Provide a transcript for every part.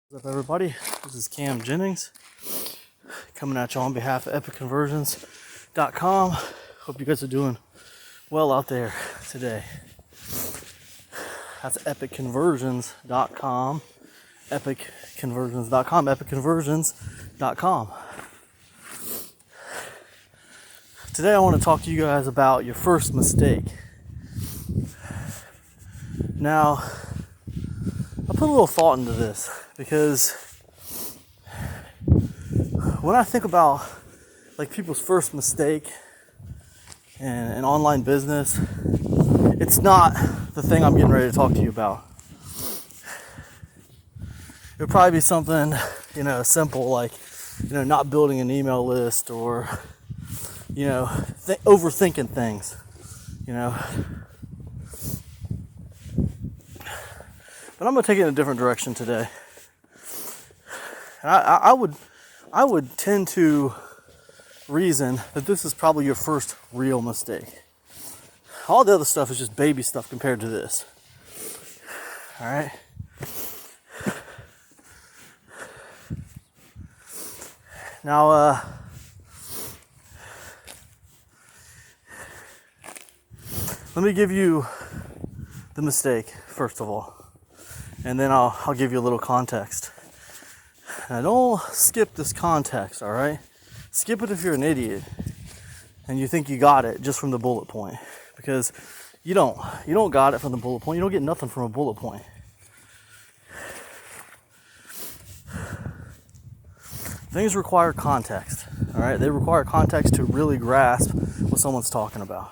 What's up, everybody? This is Cam Jennings coming at you on behalf of EpicConversions.com. Hope you guys are doing well out there today. That's EpicConversions.com. EpicConversions.com. EpicConversions.com. Today I want to talk to you guys about your first mistake. Now, I put a little thought into this because when I think about like people's first mistake in online business, it's not the thing I'm getting ready to talk to you about. It would probably be something, simple like, not building an email list or, overthinking things, But I'm going to take it in a different direction today. And I would tend to reason that this is probably your first real mistake. All the other stuff is just baby stuff compared to this. All right? Now, let me give you the mistake, first of all. And then I'll give you a little context. Now don't skip this context, all right? Skip it if you're an idiot and you think you got it just from the bullet point. Because you don't. You don't got it from the bullet point. You don't get nothing from a bullet point. Things require context, all right? They require context to really grasp what someone's talking about.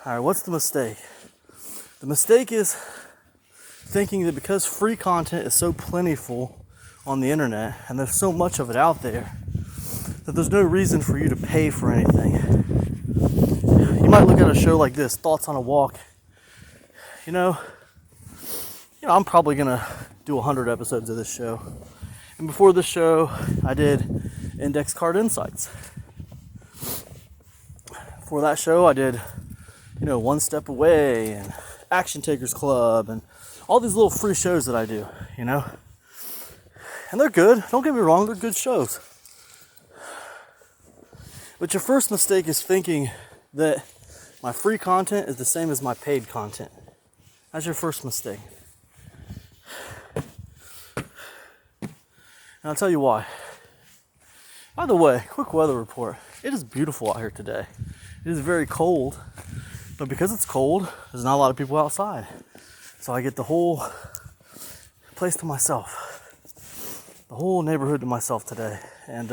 All right, what's the mistake? The mistake is thinking that because free content is so plentiful on the internet and there's so much of it out there that there's no reason for you to pay for anything. You might look at a show like this, Thoughts on a Walk. I'm probably gonna do 100 episodes of this show. And before this show, I did Index Card Insights. For that show, I did, One Step Away and Action Takers Club and all these little free shows that I do, And they're good. Don't get me wrong, they're good shows. But your first mistake is thinking that my free content is the same as my paid content. That's your first mistake. And I'll tell you why. By the way, quick weather report. It is beautiful out here today. It is very cold, but because it's cold, there's not a lot of people outside. So I get the whole place to myself, the whole neighborhood to myself today. And,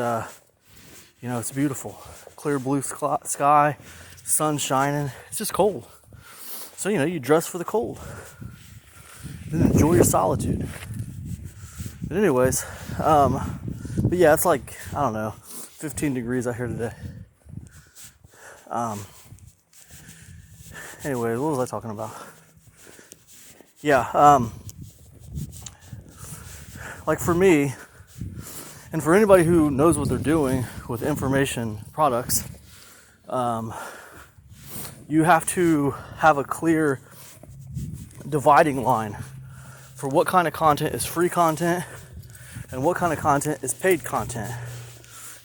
it's beautiful. Clear blue sky, sun shining. It's just cold. So, you dress for the cold. Then enjoy your solitude. But anyways, but yeah, it's like, 15 degrees out here today. Anyways, what was I talking about? Yeah, like for me, and for anybody who knows what they're doing with information products, you have to have a clear dividing line for what kind of content is free content and what kind of content is paid content.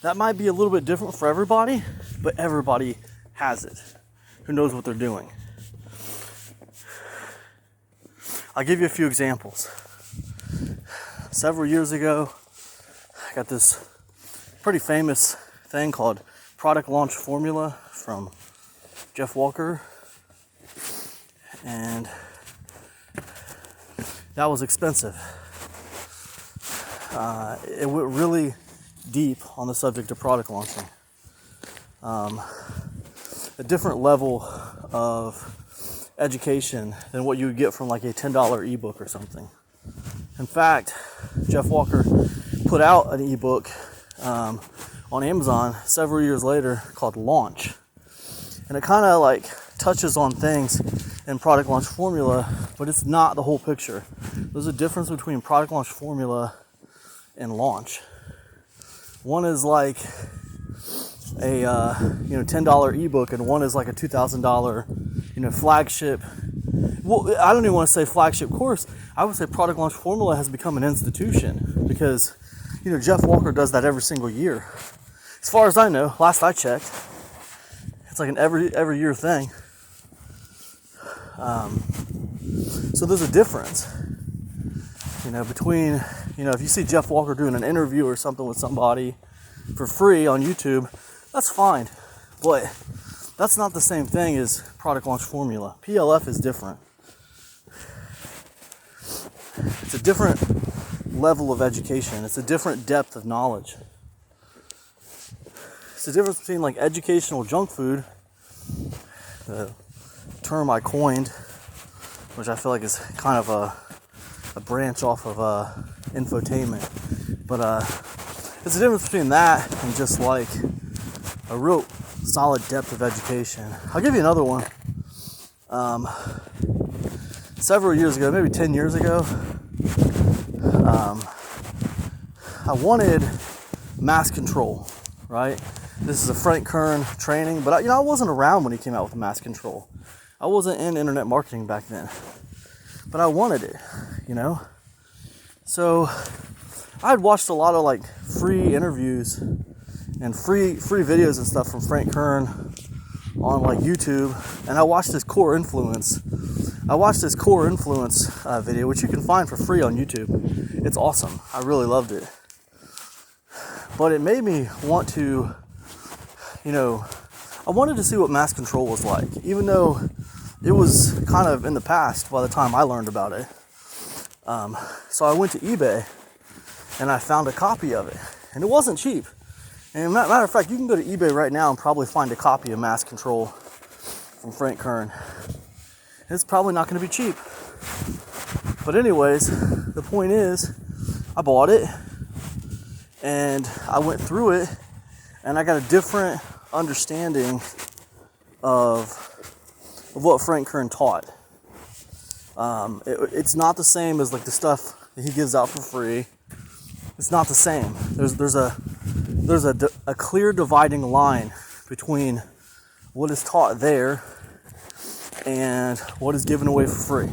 That might be a little bit different for everybody, but everybody has it who knows what they're doing. I'll give you a few examples. Several years ago, I got this pretty famous thing called Product Launch Formula from Jeff Walker. And that was expensive. It went really deep on the subject of product launching. A different level of education than what you would get from like a $10 ebook or something. In fact, Jeff Walker put out an ebook on Amazon several years later called Launch. And it kind of like touches on things in Product Launch Formula, but it's not the whole picture. There's a difference between Product Launch Formula and Launch. One is like a $10 ebook, and one is like a $2,000 flagship well, I don't even want to say flagship course. I would say Product Launch Formula has become an institution because, Jeff Walker does that every single year. As far as I know, last I checked, it's like an every year thing. So there's a difference, between, if you see Jeff Walker doing an interview or something with somebody for free on YouTube, that's fine. But that's not the same thing as Product Launch Formula. PLF is different. It's a different level of education. It's a different depth of knowledge. It's the difference between like educational junk food, the term I coined, which I feel like is kind of a branch off of infotainment. But it's the difference between that and just like a real solid depth of education. I'll give you another one. Several years ago, maybe 10 years ago, I wanted mass control, right? This is a Frank Kern training, but I wasn't around when he came out with mass control. I wasn't in internet marketing back then, but I wanted it, So I had watched a lot of like free interviews and free videos and stuff from Frank Kern on like YouTube, and I watched his Core Influence. Video, which you can find for free on YouTube. It's awesome. I really loved it. But it made me want to, I wanted to see what mass control was like, even though it was kind of in the past by the time I learned about it. So I went to eBay and I found a copy of it, and it wasn't cheap. And matter of fact, you can go to eBay right now and probably find a copy of Mass Control from Frank Kern. It's probably not going to be cheap. But anyways, the point is, I bought it and I went through it and I got a different understanding of what Frank Kern taught. It's not the same as like the stuff that he gives out for free. It's not the same. There's a clear dividing line between what is taught there and what is given away for free.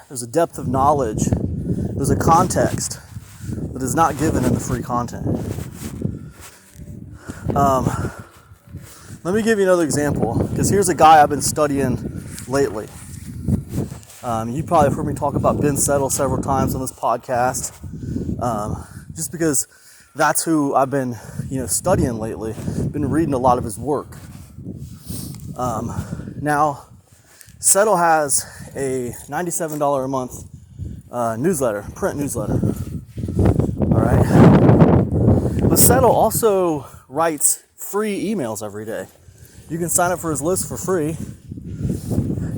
There's a depth of knowledge. There's a context that is not given in the free content. Let me give you another example, because here's a guy I've been studying lately. You probably have heard me talk about Ben Settle several times on this podcast, just because that's who I've been, studying lately. Been reading a lot of his work. Now, Settle has a $97 a month print newsletter. All right. But Settle also writes free emails every day. You can sign up for his list for free.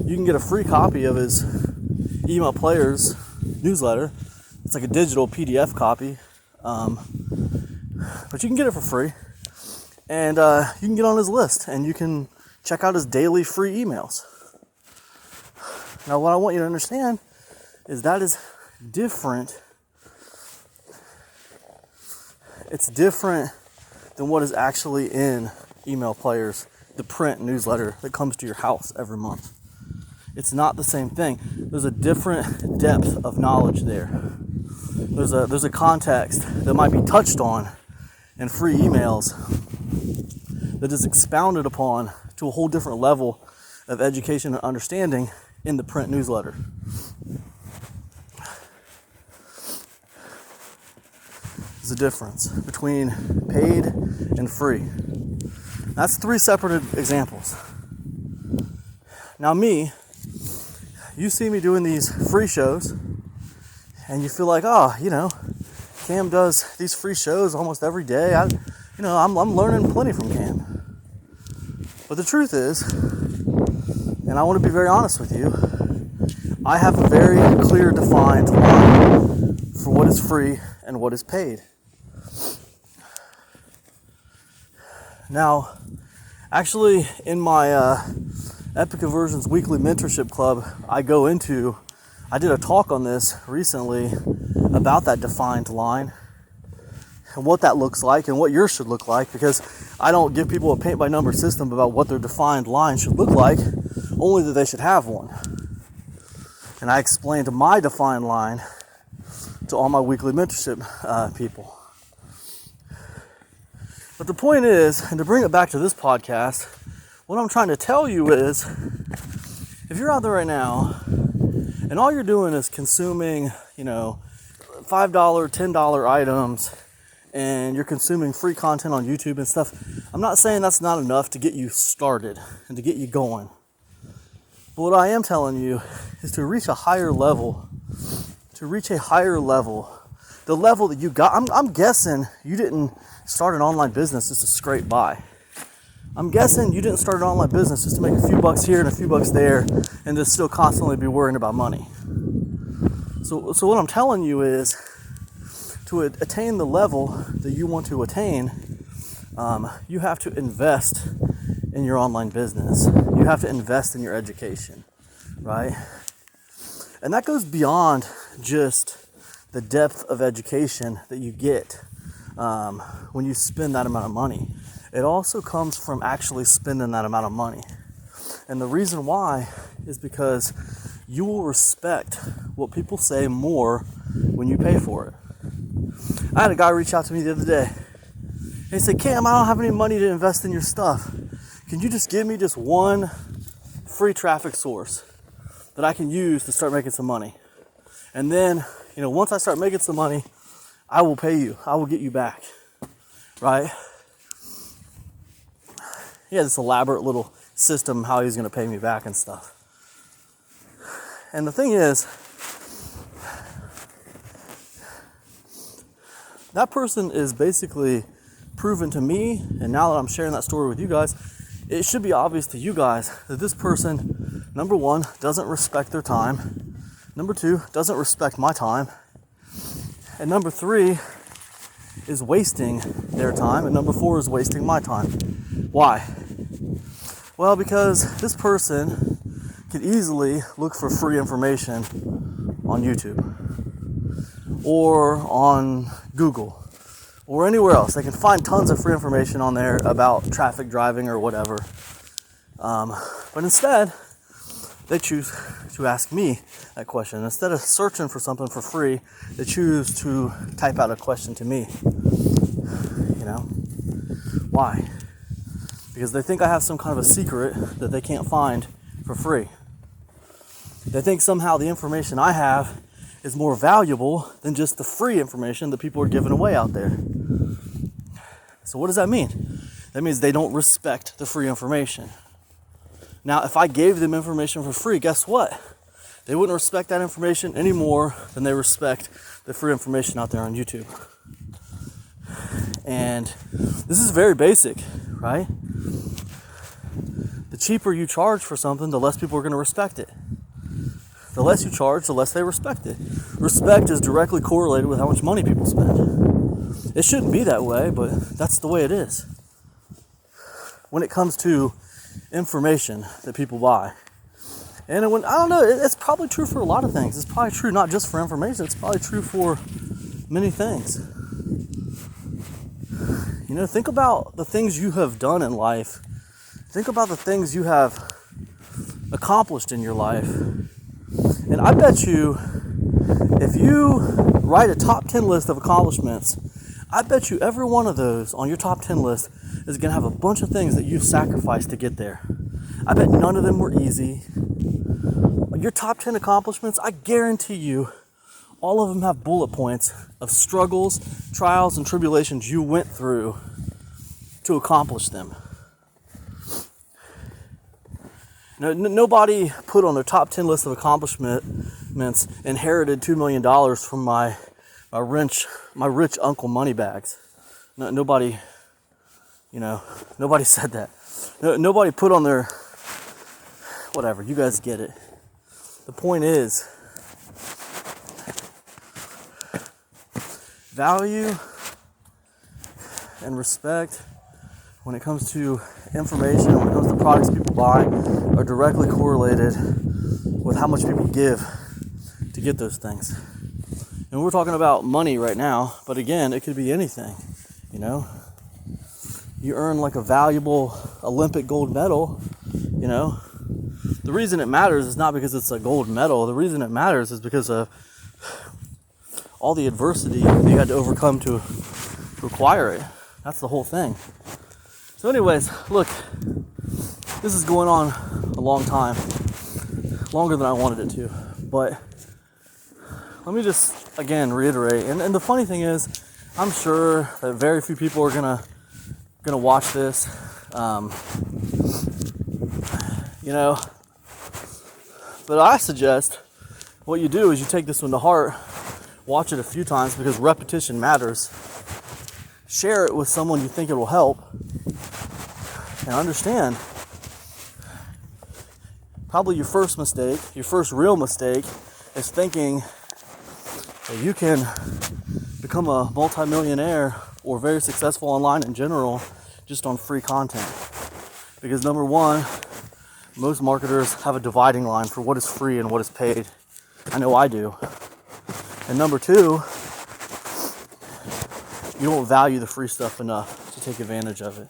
You can get a free copy of his email players newsletter. It's like a digital PDF copy, but you can get it for free, and you can get on his list and you can check out his daily free emails. Now, what I want you to understand is that is different. It's different than what is actually in email players, the print newsletter that comes to your house every month. It's not the same thing. There's a different depth of knowledge there. There's a context that might be touched on in free emails that is expounded upon to a whole different level of education and understanding in the print newsletter. There's a difference between paid and free. That's 3 separate examples. Now you see me doing these free shows, and you feel like, Cam does these free shows almost every day. I'm learning plenty from Cam. But the truth is, and I want to be very honest with you, I have a very clear, defined line for what is free and what is paid. Now, actually, in my Epic Aversions Weekly Mentorship Club, I did a talk on this recently about that defined line. and what that looks like and what yours should look like, because I don't give people a paint-by-number system about what their defined line should look like, only that they should have one. And I explained my defined line to all my weekly mentorship people. But the point is, and to bring it back to this podcast, what I'm trying to tell you is, if you're out there right now and all you're doing is consuming, $5, $10 items, and you're consuming free content on YouTube and stuff, I'm not saying that's not enough to get you started and to get you going. But what I am telling you is to reach a higher level, the level that you got. I'm guessing you didn't start an online business just to scrape by. I'm guessing you didn't start an online business just to make a few bucks here and a few bucks there and to still constantly be worrying about money. So what I'm telling you is, to attain the level that you want to attain, you have to invest in your online business. You have to invest in your education, right? And that goes beyond just the depth of education that you get when you spend that amount of money. It also comes from actually spending that amount of money. And the reason why is because you will respect what people say more when you pay for it. I had a guy reach out to me the other day. And he said, Cam, I don't have any money to invest in your stuff. Can you just give me just one free traffic source that I can use to start making some money? And then, once I start making some money, I will pay you. I will get you back. Right? He had this elaborate little system how he's going to pay me back and stuff. And the thing is, that person is basically proven to me, and now that I'm sharing that story with you guys, it should be obvious to you guys that this person, number one, doesn't respect their time. Number two, doesn't respect my time. And number three, is wasting their time. And number four, is wasting my time. Why? Well, because this person could easily look for free information on YouTube or on Google or anywhere else. They can find tons of free information on there about traffic driving or whatever. But instead, they choose to ask me that question. Instead of searching for something for free, they choose to type out a question to me. Why? Because they think I have some kind of a secret that they can't find for free. They think somehow the information I have is more valuable than just the free information that people are giving away out there. So what does that mean? That means they don't respect the free information. Now, if I gave them information for free, guess what? They wouldn't respect that information any more than they respect the free information out there on YouTube. And this is very basic, right? The cheaper you charge for something, the less people are going to respect it. The less you charge, the less they respect it. Respect is directly correlated with how much money people spend. It shouldn't be that way, but that's the way it is. When it comes to information that people buy. And it's probably true for a lot of things. It's probably true not just for information, it's probably true for many things. Think about the things you have done in life. Think about the things you have accomplished in your life. And I bet you, if you write a top 10 list of accomplishments, I bet you every one of those on your top 10 list is going to have a bunch of things that you've sacrificed to get there. I bet none of them were easy. Your top 10 accomplishments, I guarantee you, all of them have bullet points of struggles, trials, and tribulations you went through to accomplish them. Nobody put on their top 10 list of accomplishments inherited $2 million from my rich Uncle Moneybags. Nobody said that. Nobody put on their, whatever, you guys get it. The point is, value and respect when it comes to information, when it comes to products people buy, are directly correlated with how much people give to get those things. And we're talking about money right now, but again, it could be anything, you know. You earn like a valuable Olympic gold medal, you know. The reason it matters is not because it's a gold medal. The reason it matters is because of all the adversity you had to overcome to acquire it. That's the whole thing. So anyways, look, this is going on a long time, longer than I wanted it to. But let me just, again, reiterate. And the funny thing is, I'm sure that very few people are gonna watch this. You know, but I suggest what you do is you take this one to heart, watch it a few times because repetition matters. Share it with someone you think it will help, and understand probably your first mistake, your first real mistake, is thinking that you can become a multimillionaire or very successful online in general just on free content. Because number one, most marketers have a dividing line for what is free and what is paid. I know I do. And number two, you don't value the free stuff enough to take advantage of it.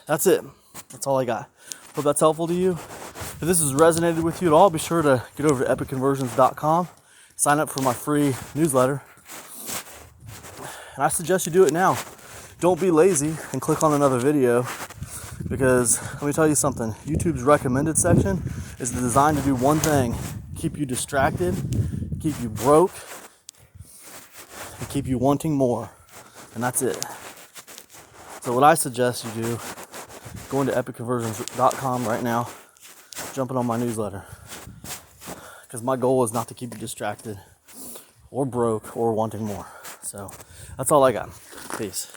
That's it. That's all I got. Hope that's helpful to you. If this has resonated with you at all, be sure to get over to epicconversions.com, sign up for my free newsletter. And I suggest you do it now. Don't be lazy and click on another video, because let me tell you something. YouTube's recommended section is designed to do one thing: keep you distracted, keep you broke, and keep you wanting more. And that's it. So what I suggest you do, go into epicconversions.com right now, jumping on my newsletter. Because my goal is not to keep you distracted or broke or wanting more. So that's all I got. Peace.